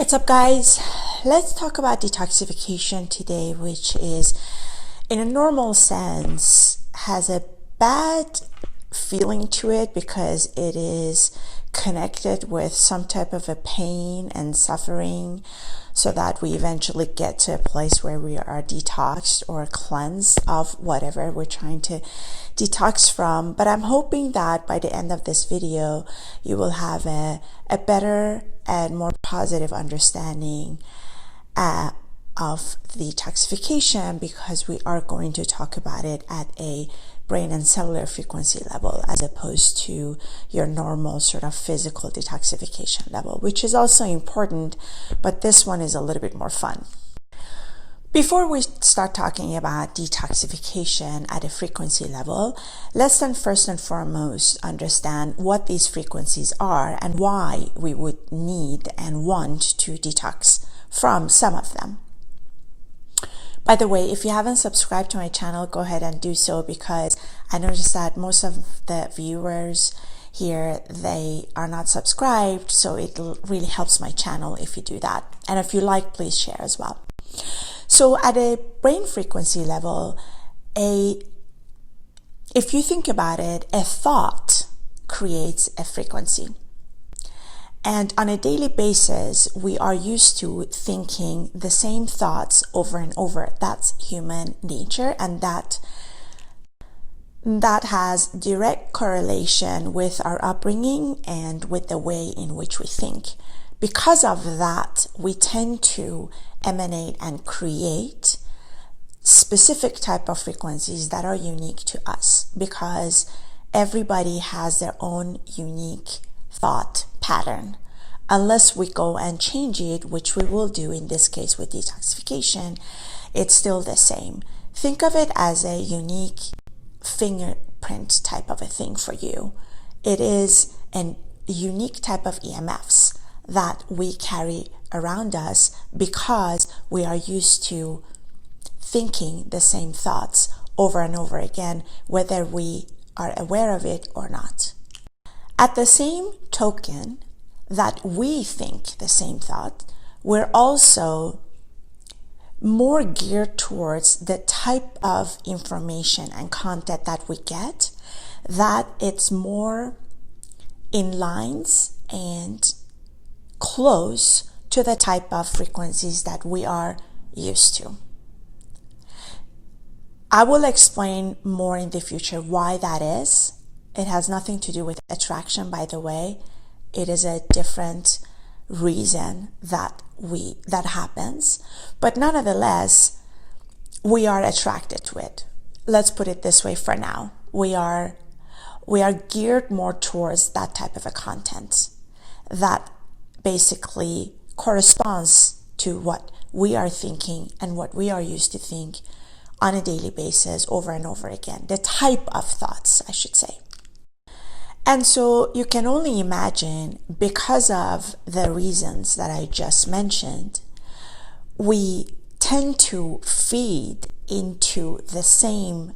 What's up, guys? Let's talk about detoxification today, which is, in a normal sense, has a bad feeling to it because it is connected with some type of a pain and suffering, so that we eventually get to a place where we are detoxed or cleansed of whatever we're trying to detox from. But I'm hoping that by the end of this video, you will have a better and more positive understanding of the detoxification, because we are going to talk about it at a brain and cellular frequency level as opposed to your normal sort of physical detoxification level, which is also important, but this one is a little bit more fun. Before we start talking about detoxification at a frequency level, let's then first and foremost understand what these frequencies are and why we would need and want to detox from some of them. By the way, if you haven't subscribed to my channel, go ahead and do so, because I noticed that most of the viewers here, they are not subscribed, so it really helps my channel if you do that. And if you like, please share as well. So at a brain frequency level, if you think about it, a thought creates a frequency. And on a daily basis, we are used to thinking the same thoughts over and over. That's human nature, and that has direct correlation with our upbringing and with the way in which we think. Because of that, we tend to emanate and create specific type of frequencies that are unique to us, because everybody has their own unique thought pattern. Unless we go and change it, which we will do in this case with detoxification, it's still the same. Think of it as a unique fingerprint type of a thing for you. It is a unique type of EMFs that we carry around us because we are used to thinking the same thoughts over and over again, whether we are aware of it or not. At the same token that we think the same thought, we're also more geared towards the type of information and content that we get, that it's more in lines and close to the type of frequencies that we are used to. I will explain more in the future why that is. It has nothing to do with attraction, by the way. It is a different reason that happens, but nonetheless, we are attracted to it. Let's put it this way for now. We are geared more towards that type of a content that basically corresponds to what we are thinking and what we are used to think on a daily basis over and over again. The type of thoughts, I should say. And so you can only imagine, because of the reasons that I just mentioned, we tend to feed into the same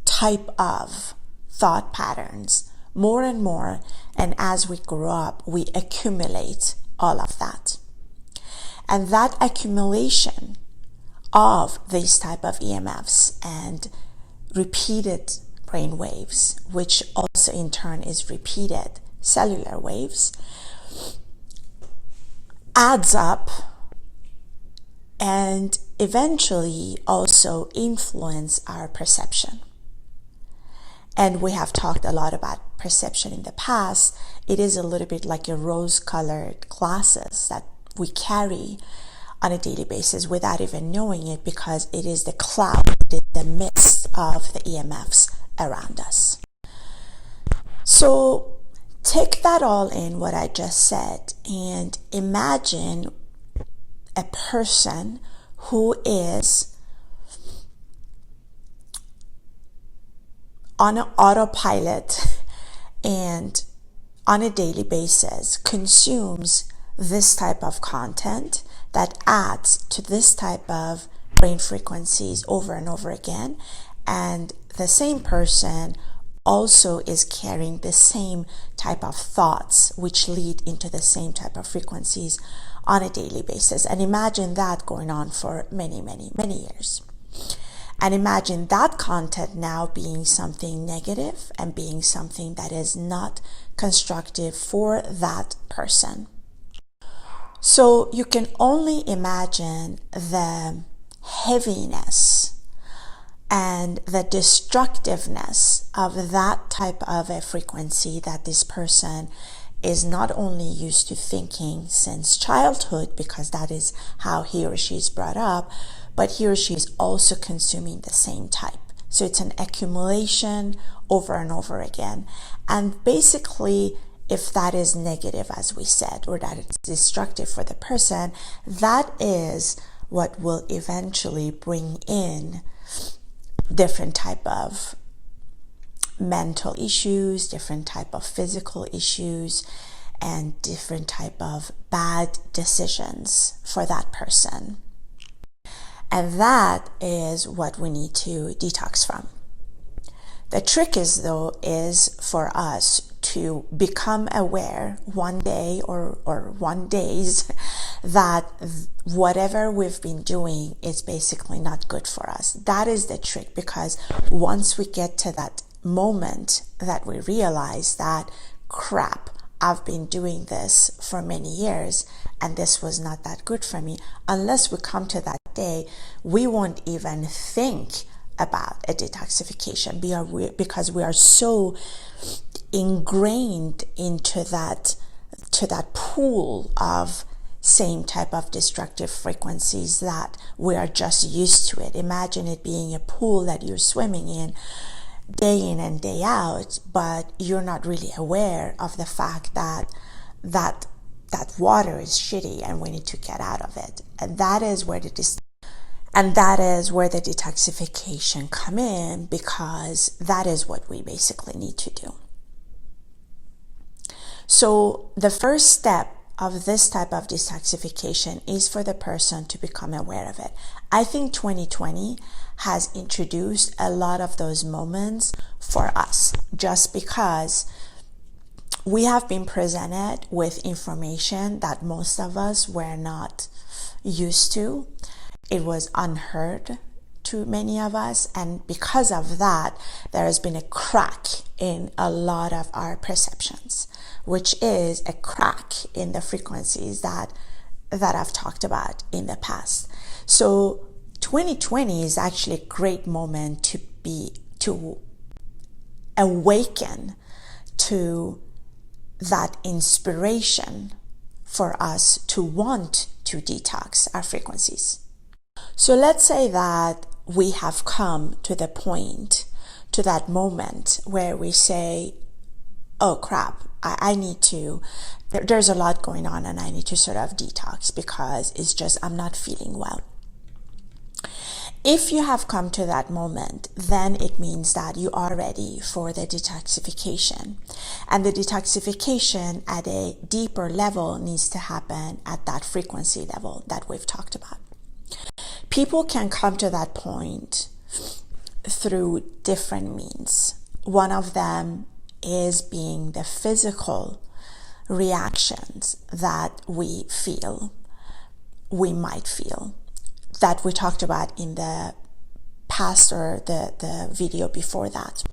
type of thought patterns more and more, and as we grow up, we accumulate all of that. And that accumulation of these type of EMFs and repeated brain waves, which also in turn is repeated cellular waves, adds up and eventually also influence our perception. And we have talked a lot about perception in the past. It is a little bit like a rose-colored glasses that we carry on a daily basis without even knowing it, because it is the cloud, it is the mist of the EMFs around us. So take that all in, what I just said, and imagine a person who is on an autopilot and on a daily basis consumes this type of content that adds to this type of brain frequencies over and over again, and the same person also is carrying the same type of thoughts, which lead into the same type of frequencies on a daily basis. And imagine that going on for many, many, many years. And imagine that content now being something negative and being something that is not constructive for that person. So you can only imagine the heaviness and the destructiveness of that type of a frequency that this person is not only used to thinking since childhood, because that is how he or she is brought up, but he or she is also consuming the same type. So it's an accumulation over and over again. And basically, if that is negative, as we said, or that it's destructive for the person, that is what will eventually bring in different type of mental issues, different type of physical issues, and different type of bad decisions for that person. And that is what we need to detox from. The trick is for us to become aware one day or one days that whatever we've been doing is basically not good for us. That is the trick, because once we get to that moment that we realize that, crap, I've been doing this for many years and this was not that good for me, unless we come to that day, we won't even think about a detoxification because we are so ingrained into that pool of same type of destructive frequencies that we are just used to it. Imagine it being a pool that you're swimming in and day out, but you're not really aware of the fact that water is shitty and we need to get out of it. And that is where the detoxification come in, because that is what we basically need to do. So the first step of this type of detoxification is for the person to become aware of it. I think 2020 has introduced a lot of those moments for us, just because we have been presented with information that most of us were not used to. It was unheard to many of us, and because of that, there has been a crack in a lot of our perceptions, which is a crack in the frequencies that I've talked about in the past. So 2020 is actually a great moment to awaken to that inspiration for us to want to detox our frequencies. So let's say that we have come to the point, to that moment where we say, oh crap, I need to, there's a lot going on and I need to sort of detox because it's just, I'm not feeling well. If you have come to that moment, then it means that you are ready for the detoxification. And the detoxification at a deeper level needs to happen at that frequency level that we've talked about. People can come to that point through different means. One of them is being the physical reactions that we might feel, that we talked about in the past or the video before that.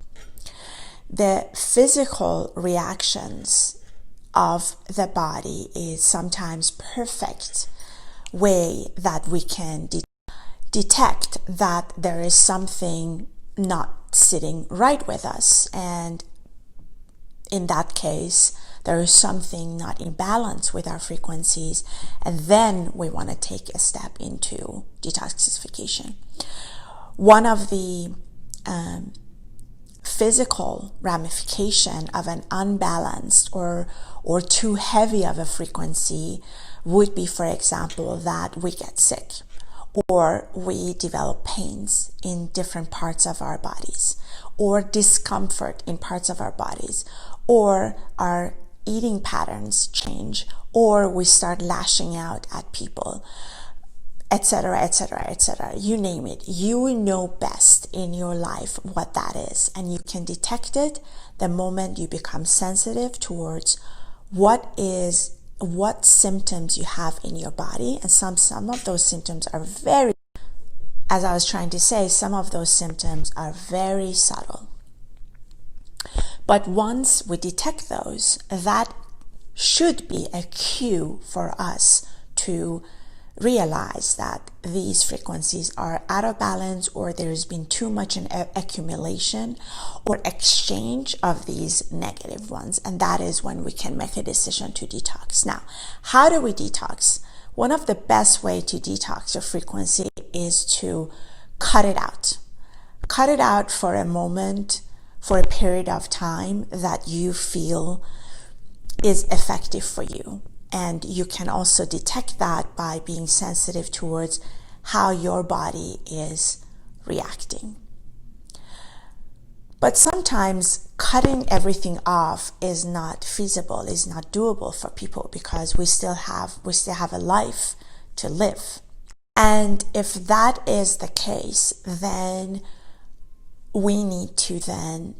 The physical reactions of the body is sometimes perfect way that we can detect that there is something not sitting right with us, and in that case there is something not in balance with our frequencies, and then we want to take a step into detoxification. One of the physical ramification of an unbalanced or too heavy of a frequency would be, for example, that we get sick, or we develop pains in different parts of our bodies, or discomfort in parts of our bodies, or our eating patterns change, or we start lashing out at people. etc., etc., etc. You name it. You know best in your life what that is, and you can detect it the moment you become sensitive towards what symptoms you have in your body. And some of those symptoms are very, as I was trying to say, some of those symptoms are very subtle. But once we detect those, that should be a cue for us to realize that these frequencies are out of balance, or there's been too much an accumulation or exchange of these negative ones. And that is when we can make a decision to detox. Now, how do we detox? One of the best way to detox your frequency is to cut it out. Cut it out for a moment, for a period of time that you feel is effective for you. And you can also detect that by being sensitive towards how your body is reacting. But sometimes cutting everything off is not feasible, is not doable for people, because we still have a life to live. And if that is the case, then we need to then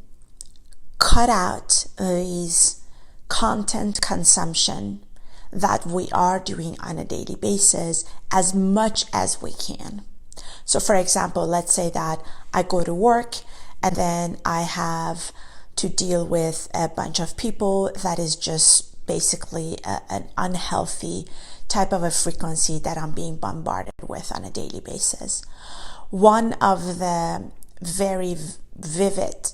cut out these content consumption that we are doing on a daily basis as much as we can. So for example, let's say that I go to work and then I have to deal with a bunch of people that is just basically an unhealthy type of a frequency that I'm being bombarded with on a daily basis. One of the very vivid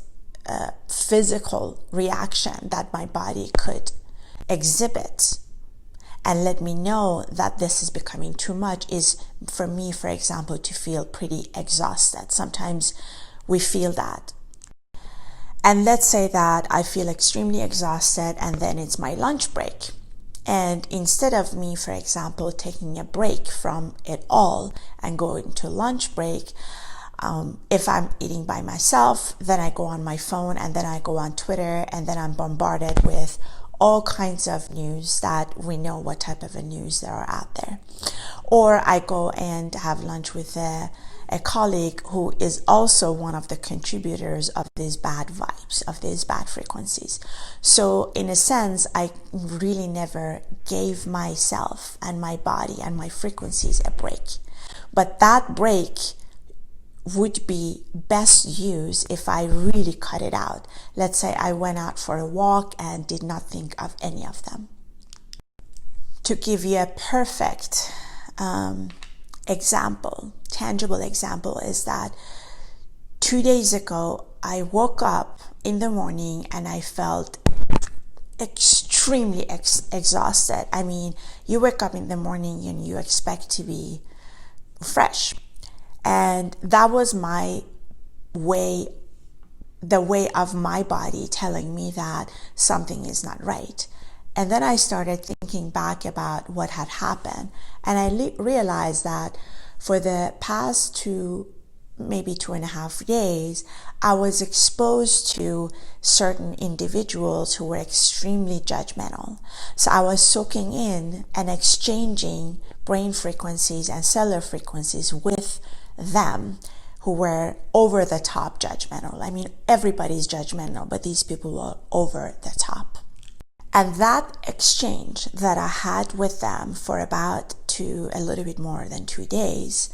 physical reaction that my body could exhibit and let me know that this is becoming too much is for me, for example, to feel pretty exhausted. Sometimes we feel that. And let's say that I feel extremely exhausted and then it's my lunch break. And instead of me, for example, taking a break from it all and going to lunch break, if I'm eating by myself, then I go on my phone and then I go on Twitter and then I'm bombarded with all kinds of news that we know what type of a news there are out there. Or I go and have lunch with a colleague who is also one of the contributors of these bad vibes, of these bad frequencies. So in a sense, I really never gave myself and my body and my frequencies a break. But that break would be best used if I really cut it out. Let's say I went out for a walk and did not think of any of them. To give you a perfect example, tangible example, is that 2 days ago, I woke up in the morning and I felt extremely exhausted. I mean, you wake up in the morning and you expect to be fresh. And that was my way, the way of my body telling me that something is not right. And then I started thinking back about what had happened. And I realized that for the past maybe 2.5 days, I was exposed to certain individuals who were extremely judgmental. So I was soaking in and exchanging brain frequencies and cellular frequencies with them who were over the top judgmental. I mean, everybody's judgmental, but these people were over the top. And that exchange that I had with them for about a little bit more than 2 days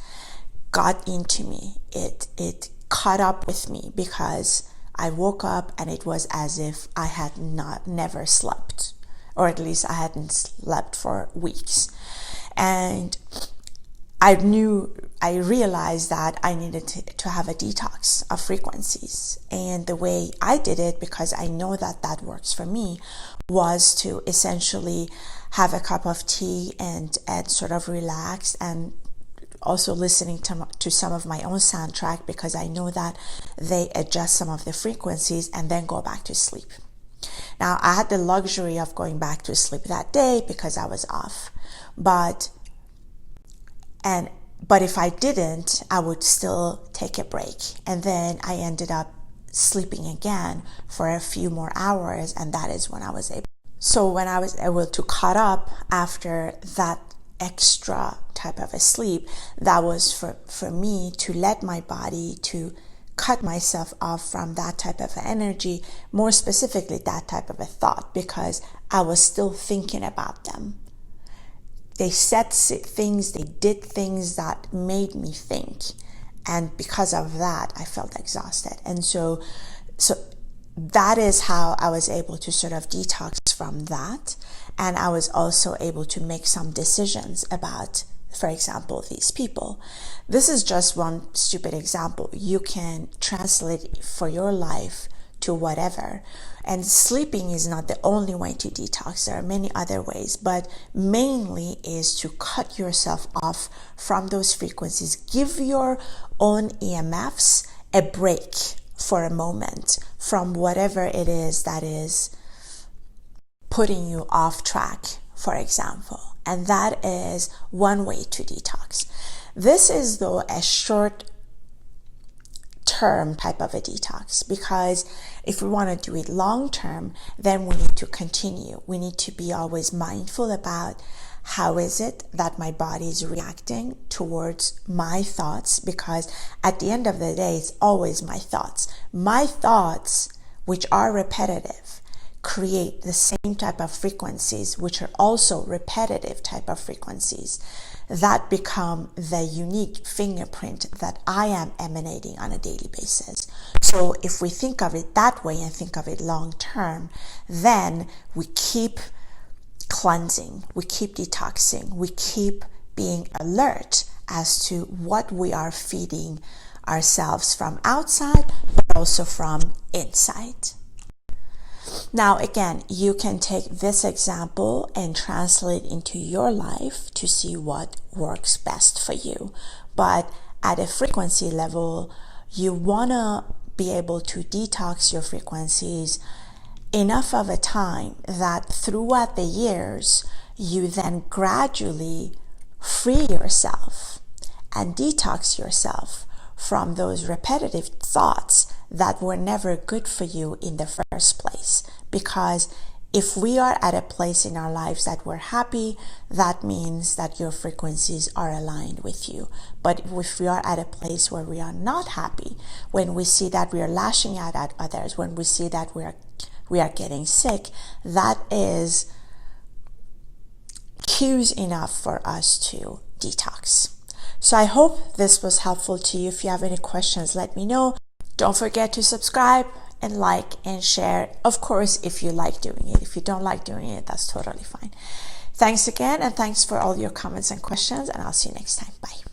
got into me. It caught up with me because I woke up and it was as if I had never slept, or at least I hadn't slept for weeks. And I realized that I needed to have a detox of frequencies. And the way I did it, because I know that that works for me, was to essentially have a cup of tea and sort of relax, and also listening to some of my own soundtrack, because I know that they adjust some of the frequencies, and then go back to sleep. Now, I had the luxury of going back to sleep that day because I was off. But if I didn't, I would still take a break. And then I ended up sleeping again for a few more hours, and that is when I was able. So when I was able to cut up after that extra type of a sleep that was for me to let my body to cut myself off from that type of energy, more specifically that type of a thought, because I was still thinking about them. They said things, they did things that made me think, and because of that I felt exhausted. And so that is how I was able to sort of detox from that. And I was also able to make some decisions about, for example, these people. This is just one stupid example. You can translate it for your life to whatever. And sleeping is not the only way to detox. There are many other ways, but mainly is to cut yourself off from those frequencies. Give your own EMFs a break for a moment from whatever it is that is putting you off track, for example. And that is one way to detox. This is, though, a short term type of a detox, because if we want to do it long term, then we need to continue. We need to be always mindful about how is it that my body is reacting towards my thoughts, because at the end of the day, it's always my thoughts. My thoughts, which are repetitive, create the same type of frequencies, which are also repetitive type of frequencies that become the unique fingerprint that I am emanating on a daily basis. So if we think of it that way and think of it long term, then we keep cleansing, we keep detoxing, we keep being alert as to what we are feeding ourselves from outside, but also from inside. Now, again, you can take this example and translate into your life to see what works best for you. But at a frequency level, you want to be able to detox your frequencies enough of a time that throughout the years, you then gradually free yourself and detox yourself from those repetitive thoughts that were never good for you in the first place. Because if we are at a place in our lives that we're happy, that means that your frequencies are aligned with you. But if we are at a place where we are not happy, when we see that we are lashing out at others, when we see that we are getting sick, that is cues enough for us to detox. So I hope this was helpful to you. If you have any questions, let me know. Don't forget to subscribe and like and share. Of course, if you like doing it. If you don't like doing it, that's totally fine. Thanks again, and thanks for all your comments and questions, and I'll see you next time. Bye.